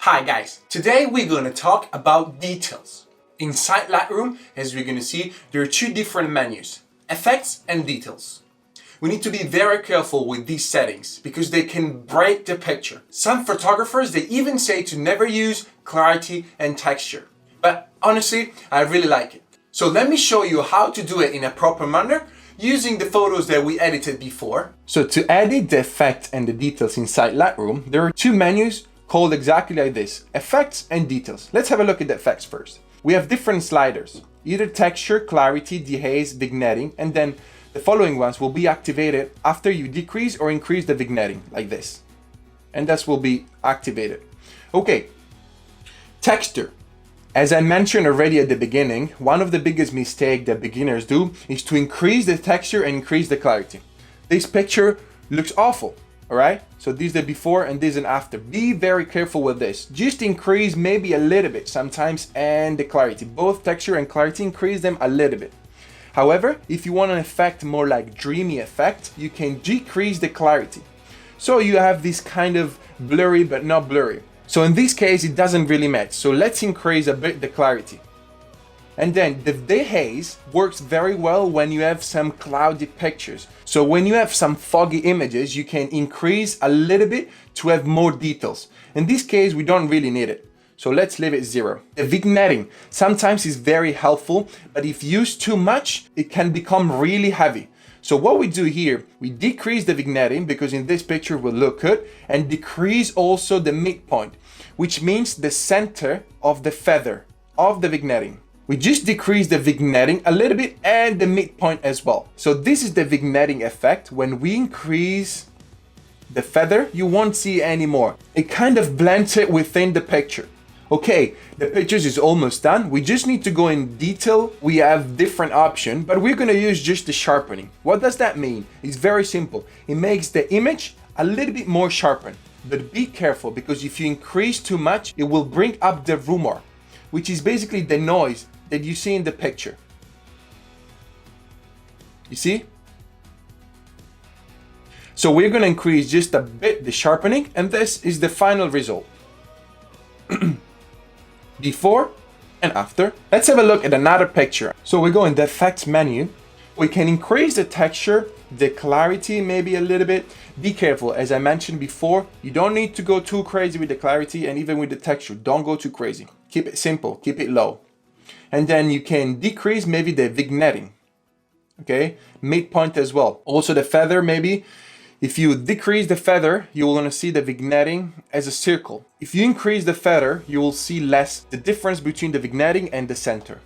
Hi guys, today we're going to talk about details. Inside Lightroom, as we're going to see, there are two different menus, effects and details. We need to be very careful with these settings because they can break the picture. Some photographers, they even say to never use clarity and texture. But honestly, I really like it. So let me show you how to do it in a proper manner using the photos that we edited before. So to edit the effect and the details inside Lightroom, there are two menus called exactly like this, effects and details. Let's have a look at the effects first. We have different sliders, either texture, clarity, dehaze, vignetting, and then the following ones will be activated after you decrease or increase the vignetting, like this. And that will be activated. Okay, texture. As I mentioned already at the beginning, one of the biggest mistakes that beginners do is to increase the texture and increase the clarity. This picture looks awful. Alright, so this is the before and this is an after. Be very careful with this. Just increase maybe a little bit sometimes and the clarity. Both texture and clarity, increase them a little bit. However, if you want an effect more like dreamy effect, you can decrease the clarity. So you have this kind of blurry but not blurry. So in this case, it doesn't really match. So let's increase a bit the clarity. And then the dehaze works very well when you have some cloudy pictures. So when you have some foggy images, you can increase a little bit to have more details. In this case, we don't really need it. So let's leave it 0. The vignetting sometimes is very helpful, but if used too much, it can become really heavy. So what we do here, we decrease the vignetting because in this picture will look good, and decrease also the midpoint, which means the center of the feather of the vignetting. We just decrease the vignetting a little bit and the midpoint as well. So this is the vignetting effect. When we increase the feather, you won't see anymore. It kind of blends it within the picture. Okay, the pictures is almost done. We just need to go in detail. We have different options, but we're gonna use just the sharpening. What does that mean? It's very simple. It makes the image a little bit more sharpened. But be careful because if you increase too much, it will bring up the rumor, which is basically the noise that you see in the picture. You see? So we're going to increase just a bit the sharpening, and this is the final result. Before and after. Let's have a look at another picture. So we go in the effects menu. We can increase the texture, the clarity maybe a little bit. Be careful, as I mentioned before, you don't need to go too crazy with the clarity, and even with the texture, don't go too crazy. Keep it simple, keep it low. And then you can decrease maybe the vignetting, okay? Midpoint as well. Also the feather maybe. If you decrease the feather, you will gonna see the vignetting as a circle. If you increase the feather, you will see less the difference between the vignetting and the center.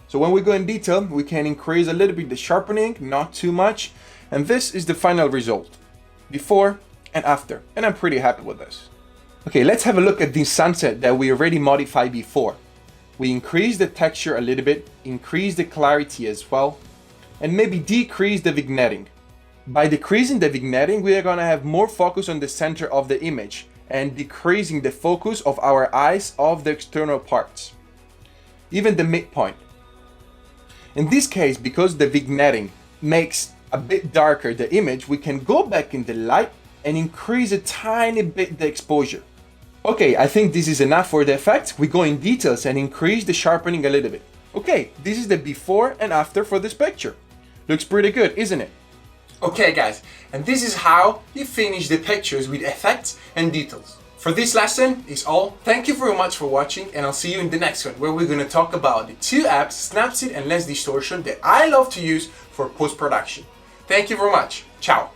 So when we go in detail, we can increase a little bit the sharpening, not too much. And this is the final result, before and after. And I'm pretty happy with this. Okay, let's have a look at the sunset that we already modified before. We increase the texture a little bit, increase the clarity as well, and maybe decrease the vignetting. By decreasing the vignetting, we are gonna have more focus on the center of the image and decreasing the focus of our eyes of the external parts, even the midpoint. In this case, because the vignetting makes a bit darker the image, we can go back in the light and increase a tiny bit the exposure. Okay, I think this is enough for the effect. We go in details and increase the sharpening a little bit. Okay, this is the before and after for this picture. Looks pretty good, isn't it? Okay guys, and this is how you finish the pictures with effects and details. For this lesson is all. Thank you very much for watching, and I'll see you in the next one where we're going to talk about the two apps, Snapseed and Lens Distortion, that I love to use for post-production. Thank you very much. Ciao.